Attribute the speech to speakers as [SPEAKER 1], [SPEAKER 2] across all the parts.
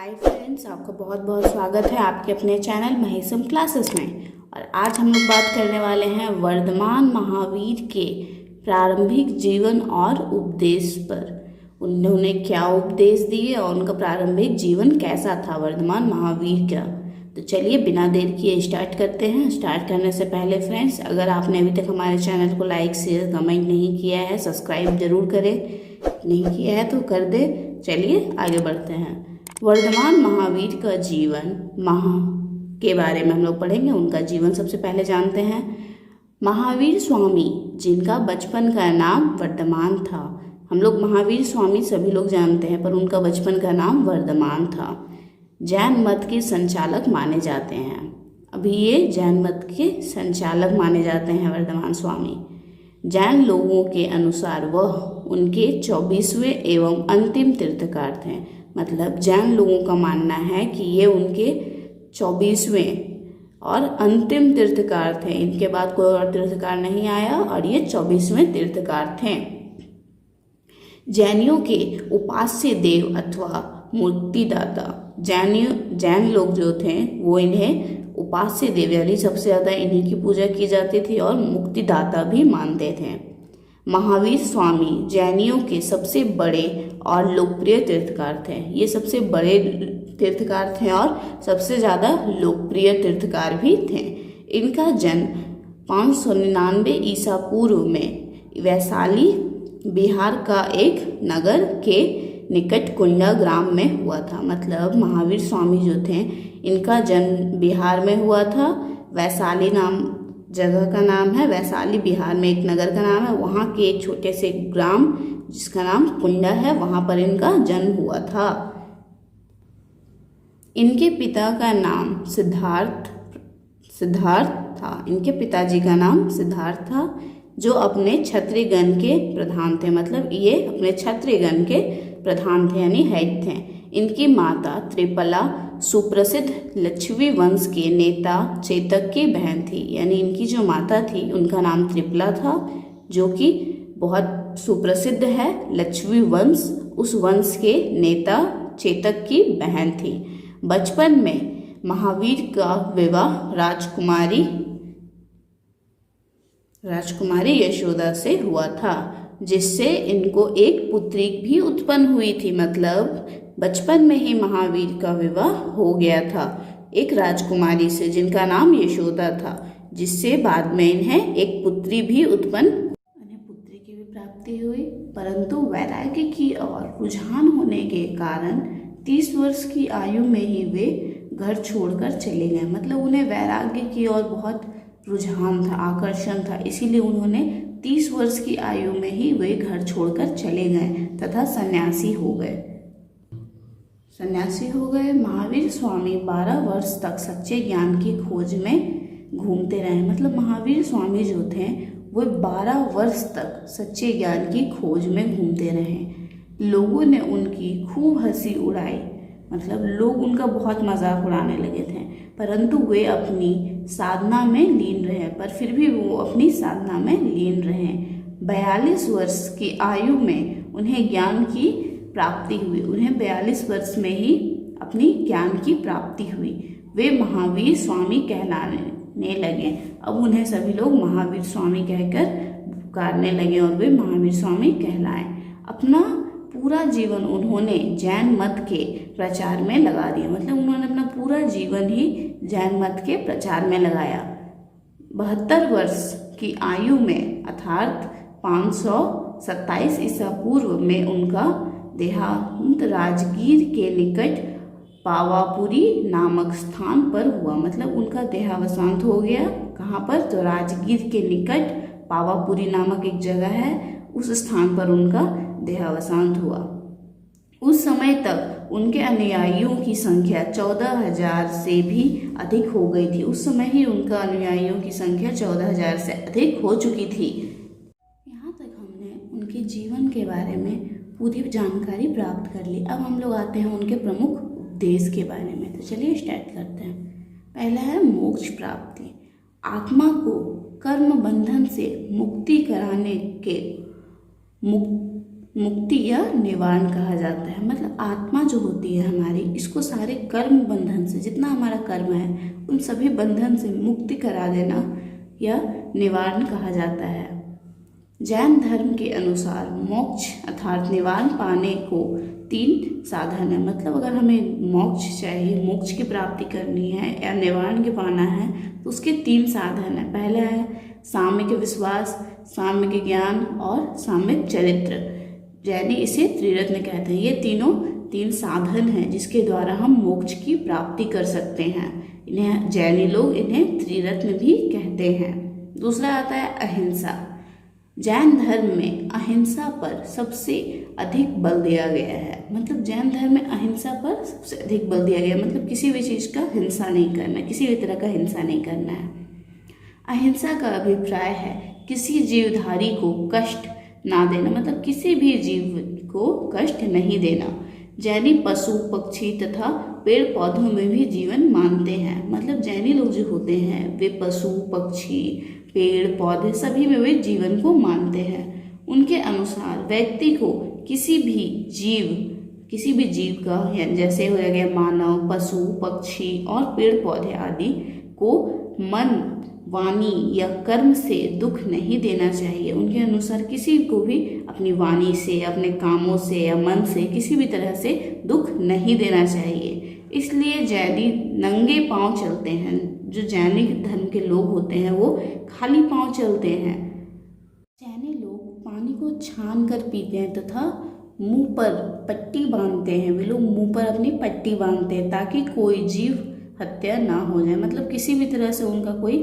[SPEAKER 1] Hi friends, आपका बहुत बहुत स्वागत है आपके अपने चैनल महिसम क्लासेस में। और आज हम लोग बात करने वाले हैं वर्धमान महावीर के प्रारंभिक जीवन और उपदेश पर। उन्होंने क्या उपदेश दिए और उनका प्रारंभिक जीवन कैसा था वर्धमान महावीर का। तो चलिए बिना देर किए स्टार्ट करते हैं। स्टार्ट करने से पहले फ्रेंड्स, अगर आपने अभी तक हमारे चैनल को लाइक शेयर कमेंट नहीं किया है, सब्सक्राइब जरूर करें। नहीं किया है तो कर दे। चलिए आगे बढ़ते हैं। वर्धमान महावीर का जीवन के बारे में हम लोग पढ़ेंगे। उनका जीवन सबसे पहले जानते हैं। महावीर स्वामी, जिनका बचपन का नाम वर्धमान था। हम लोग महावीर स्वामी सभी लोग जानते हैं, पर उनका बचपन का नाम वर्धमान था। जैन मत के संचालक माने जाते हैं। अभी ये जैन मत के संचालक माने जाते हैं वर्धमान स्वामी। जैन लोगों के अनुसार वह उनके 24वें एवं अंतिम तीर्थकार थे। मतलब जैन लोगों का मानना है कि ये उनके 24वें और अंतिम तीर्थकार थे। इनके बाद कोई और तीर्थकार नहीं आया और ये 24वें तीर्थकार थे। जैनियों के उपास्य देव अथवा मुक्तिदाता, जैन लोग जो थे वो इन्हें उपास्य देव यानी सबसे ज़्यादा इन्हीं की पूजा की जाती थी और मुक्तिदाता भी मानते थे। महावीर स्वामी जैनियों के सबसे बड़े और लोकप्रिय तीर्थकार थे। ये सबसे बड़े तीर्थकार थे और सबसे ज़्यादा लोकप्रिय तीर्थकार भी थे। इनका जन्म 599 ईसा पूर्व में वैशाली बिहार का एक नगर के निकट कुंडा ग्राम में हुआ था। मतलब महावीर स्वामी जो थे इनका जन्म बिहार में हुआ था। वैशाली नाम जगह का नाम है, वैशाली बिहार में एक नगर का नाम है। वहाँ के एक छोटे से ग्राम जिसका नाम कुंडा है, वहाँ पर इनका जन्म हुआ था। इनके पिता का नाम सिद्धार्थ था। इनके पिताजी का नाम सिद्धार्थ था, जो अपने क्षत्रियगण के प्रधान थे। मतलब ये अपने क्षत्रियगण के प्रधान थे यानी हेड थे। इनकी माता त्रिपला सुप्रसिद्ध लक्ष्मी वंश के नेता चेतक की बहन थी। यानी इनकी जो माता थी उनका नाम त्रिपला था, जो कि बहुत सुप्रसिद्ध है लक्ष्मी वंश, उस वंश के नेता चेतक की बहन थी। बचपन में महावीर का विवाह राजकुमारी यशोदा से हुआ था, जिससे इनको एक पुत्री भी उत्पन्न हुई थी। मतलब बचपन में ही महावीर का विवाह हो गया था एक राजकुमारी से जिनका नाम यशोदा था, जिससे बाद में इन्हें एक पुत्री भी पुत्री की भी प्राप्ति हुई। परंतु वैराग्य की ओर रुझान होने के कारण 30 वर्ष की आयु में ही वे घर छोड़कर चले गए। मतलब उन्हें वैराग्य की ओर बहुत रुझान था, आकर्षण था, इसीलिए उन्होंने 30 वर्ष की आयु में ही वे घर छोड़कर चले गए तथा सन्यासी हो गए। महावीर स्वामी 12 वर्ष तक सच्चे ज्ञान की खोज में घूमते रहे। मतलब महावीर स्वामी जो थे वो 12 वर्ष तक सच्चे ज्ञान की खोज में घूमते रहे। लोगों ने उनकी खूब हंसी उड़ाई। मतलब लोग उनका बहुत मजाक उड़ाने लगे थे, परंतु वे अपनी साधना में लीन रहे। 42 वर्ष की आयु में उन्हें ज्ञान की प्राप्ति हुई। उन्हें 42 वर्ष में ही अपनी ज्ञान की प्राप्ति हुई। वे महावीर स्वामी कहलाने लगे। अब उन्हें सभी लोग महावीर स्वामी कहकर पुकारने लगे और वे महावीर स्वामी कहलाए। अपना पूरा जीवन उन्होंने जैन मत के प्रचार में लगा दिया। मतलब उन्होंने अपना पूरा जीवन ही जैन मत के प्रचार में लगाया। 72 वर्ष की आयु में अर्थात 527 ईसा पूर्व में उनका देहांत राजगीर के निकट पावापुरी नामक स्थान पर हुआ। मतलब उनका देहावसान हो गया। कहाँ पर? तो राजगीर के निकट पावापुरी नामक एक जगह है, उस स्थान पर उनका देहावसान हुआ। उस समय तक उनके अनुयायियों की संख्या 14,000 से भी अधिक हो गई थी। उस समय ही उनका अनुयायियों की संख्या 14,000 से अधिक हो चुकी थी। यहाँ तक हमने उनके जीवन के बारे में पूरी जानकारी प्राप्त कर ली। अब हम लोग आते हैं उनके प्रमुख उपदेश के बारे में। तो चलिए स्टार्ट करते हैं। पहला है मोक्ष प्राप्ति। आत्मा को कर्म बंधन से मुक्ति कराने के मुक्ति या निवारण कहा जाता है। मतलब आत्मा जो होती है हमारी, इसको सारे कर्म बंधन से, जितना हमारा कर्म है उन सभी बंधन से मुक्ति करा देना या निवारण कहा जाता है। जैन धर्म के अनुसार मोक्ष अर्थात निवारण पाने को 3 साधन है। मतलब अगर हमें मोक्ष चाहिए, मोक्ष की प्राप्ति करनी है या निवारण के पाना है तो उसके 3 साधन है। पहला है साम्यक विश्वास, साम्यक ज्ञान और साम्यक चरित्र। जैनी इसे त्रिरत्न कहते हैं। ये तीनों 3 साधन हैं जिसके द्वारा हम मोक्ष की प्राप्ति कर सकते हैं। इन्हें जैनी लोग इन्हें त्रिरत्न भी कहते हैं। दूसरा आता है अहिंसा। जैन धर्म में अहिंसा पर सबसे अधिक बल दिया गया है। मतलब जैन धर्म में अहिंसा पर सबसे अधिक बल दिया गया है। मतलब किसी भी चीज़ का हिंसा नहीं करना, किसी भी तरह का हिंसा नहीं करना है। अहिंसा का अभिप्राय है किसी जीवधारी को कष्ट ना देना, मतलब किसी भी जीव को कष्ट नहीं देना। जैनी पशु पक्षी तथा पेड़ पौधों में भी जीवन मानते हैं। मतलब जैनी लोग जो होते हैं वे पशु पक्षी पेड़ पौधे सभी में वे जीवन को मानते हैं। उनके अनुसार व्यक्ति को किसी भी जीव का, जैसे हो गया मानव, पशु पक्षी और पेड़ पौधे आदि को मन वाणी या कर्म से दुख नहीं देना चाहिए। उनके अनुसार किसी को भी अपनी वाणी से, अपने कामों से या मन से किसी भी तरह से दुख नहीं देना चाहिए। इसलिए जैनी नंगे पांव चलते हैं। जो जैनी धर्म के लोग होते हैं वो खाली पांव चलते हैं। जैनी लोग पानी को छान कर पीते हैं तथा मुंह पर पट्टी बांधते हैं। वे लोग मुंह पर अपनी पट्टी बांधते हैं ताकि कोई जीव हत्या ना हो जाए। मतलब किसी भी तरह से उनका कोई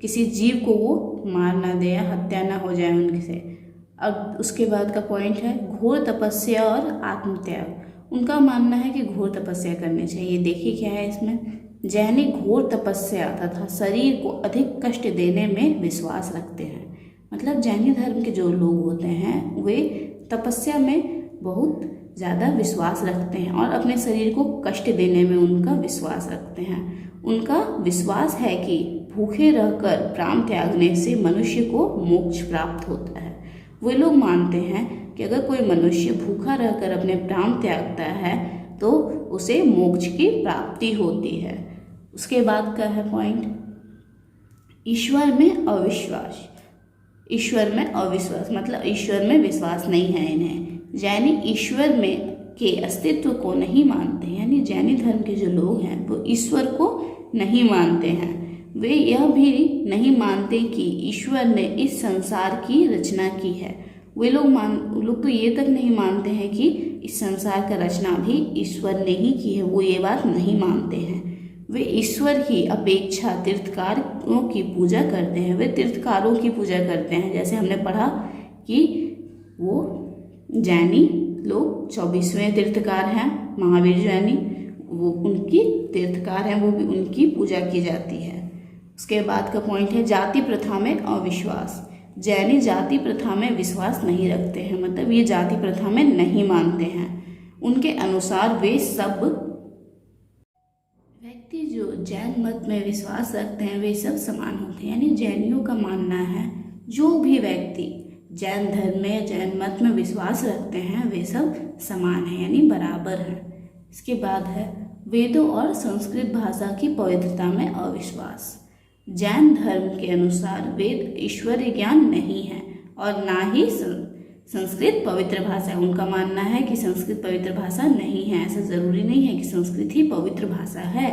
[SPEAKER 1] किसी जीव को वो मार ना दे या हत्या ना हो जाए उनसे। अब उसके बाद का पॉइंट है घोर तपस्या और आत्मत्याग। उनका मानना है कि घोर तपस्या करनी चाहिए। देखिए क्या है इसमें, जैनी घोर तपस्या तथा शरीर को अधिक कष्ट देने में विश्वास रखते हैं। मतलब जैनी धर्म के जो लोग होते हैं वे तपस्या में बहुत ज़्यादा विश्वास रखते हैं और अपने शरीर को कष्ट देने में उनका विश्वास रखते हैं। उनका विश्वास है कि भूखे रहकर प्राण त्यागने से मनुष्य को मोक्ष प्राप्त होता है। वे लोग मानते हैं कि अगर कोई मनुष्य भूखा रहकर अपने प्राण त्यागता है तो उसे मोक्ष की प्राप्ति होती है। उसके बाद का है पॉइंट ईश्वर में अविश्वास। ईश्वर में अविश्वास मतलब ईश्वर में विश्वास नहीं है इन्हें। जैनी ईश्वर में के अस्तित्व को नहीं मानते। यानी जैनी धर्म के जो लोग हैं वो ईश्वर को नहीं मानते हैं। वे यह भी नहीं मानते कि ईश्वर ने इस संसार की रचना की है। वे लोग तो ये तक नहीं मानते हैं कि इस संसार का रचना भी ईश्वर ने ही की है। वो ये बात नहीं मानते हैं। वे ईश्वर की अपेक्षा तीर्थकारों की पूजा करते हैं। वे तीर्थकारों की पूजा करते हैं। जैसे हमने पढ़ा कि वो जैनी लोग 24वें तीर्थकार हैं महावीर जैनी, वो उनकी तीर्थकार हैं, वो भी उनकी पूजा की जाती है। उसके बाद का पॉइंट है जाति प्रथा में अविश्वास। जैनी जाति प्रथा में विश्वास नहीं रखते हैं। मतलब ये जाति प्रथा में नहीं मानते हैं। उनके अनुसार वे सब व्यक्ति जो जैन मत में विश्वास रखते हैं वे सब समान होते हैं। यानी जैनियों का मानना है जो भी व्यक्ति जैन धर्म में जैन मत में विश्वास रखते हैं वे सब समान हैं, यानी बराबर हैं। इसके बाद है वेदों और संस्कृत भाषा की पवित्रता में अविश्वास। जैन धर्म के अनुसार वेद ईश्वरीय ज्ञान नहीं है और ना ही संस्कृत पवित्र भाषा है। उनका मानना है कि संस्कृत पवित्र भाषा नहीं है। ऐसा जरूरी नहीं है कि संस्कृत ही पवित्र भाषा है।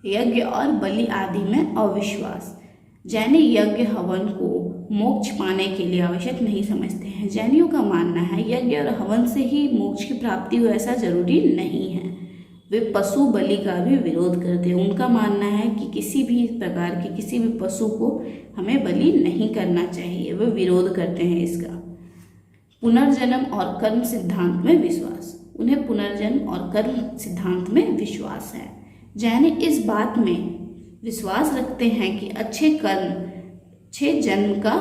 [SPEAKER 1] यज्ञ और बलि आदि में अविश्वास। जैनी यज्ञ हवन को मोक्ष पाने के लिए आवश्यक नहीं समझते हैं। जैनियों का मानना है यज्ञ और हवन से ही मोक्ष की प्राप्ति हो, ऐसा जरूरी नहीं है। वे पशु बलि का भी विरोध करते हैं। उनका मानना है कि किसी भी प्रकार के किसी भी पशु को हमें बलि नहीं करना चाहिए। वे विरोध करते हैं इसका। पुनर्जन्म और कर्म सिद्धांत में विश्वास। उन्हें पुनर्जन्म और कर्म सिद्धांत में विश्वास है। जैन इस बात में विश्वास रखते हैं कि अच्छे कर्म अच्छे जन्म का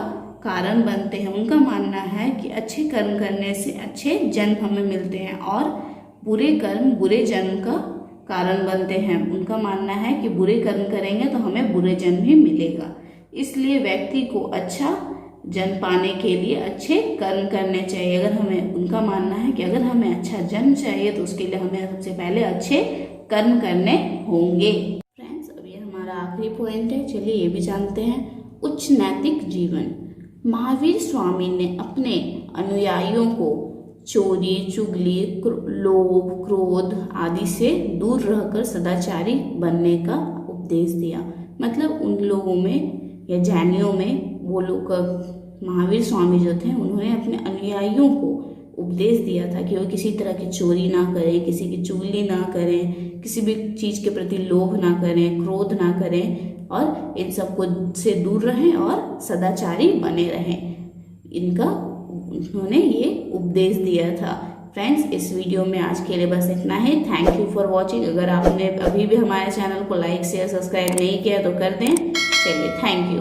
[SPEAKER 1] कारण बनते हैं। उनका मानना है कि अच्छे कर्म करने से अच्छे जन्म हमें मिलते हैं और बुरे कर्म बुरे जन्म का कारण बनते हैं। उनका मानना है कि बुरे कर्म करेंगे तो हमें बुरे जन्म ही मिलेगा। इसलिए व्यक्ति को अच्छा जन्म पाने के लिए अच्छे कर्म करने चाहिए। अगर हमें, उनका मानना है कि अगर हमें अच्छा जन्म चाहिए तो उसके लिए हमें सबसे पहले अच्छे कर्म करने होंगे। फ्रेंड्स, अब ये हमारा आखिरी पॉइंट है, चलिए ये भी जानते हैं। उच्च नैतिक जीवन। महावीर स्वामी ने अपने अनुयायियों को चोरी, चुगली, लोभ, क्रोध आदि से दूर रहकर सदाचारी बनने का उपदेश दिया। मतलब उन लोगों में या जैनियों में वो लोग, महावीर स्वामी जो थे, उन्होंने अपने अनुयायियों को उपदेश दिया था कि वो किसी तरह की चोरी ना करें, किसी की चुगली ना करें, किसी भी चीज़ के प्रति लोभ ना करें, क्रोध ना करें और इन सब को से दूर रहें और सदाचारी बने रहें। इनका उन्होंने ये उपदेश दिया था। फ्रेंड्स, इस वीडियो में आज के लिए बस इतना ही। Thank you for watching. अगर आपने अभी भी हमारे चैनल को लाइक, शेयर, सब्सक्राइब नहीं किया तो कर दें। चलिए, थैंक यू।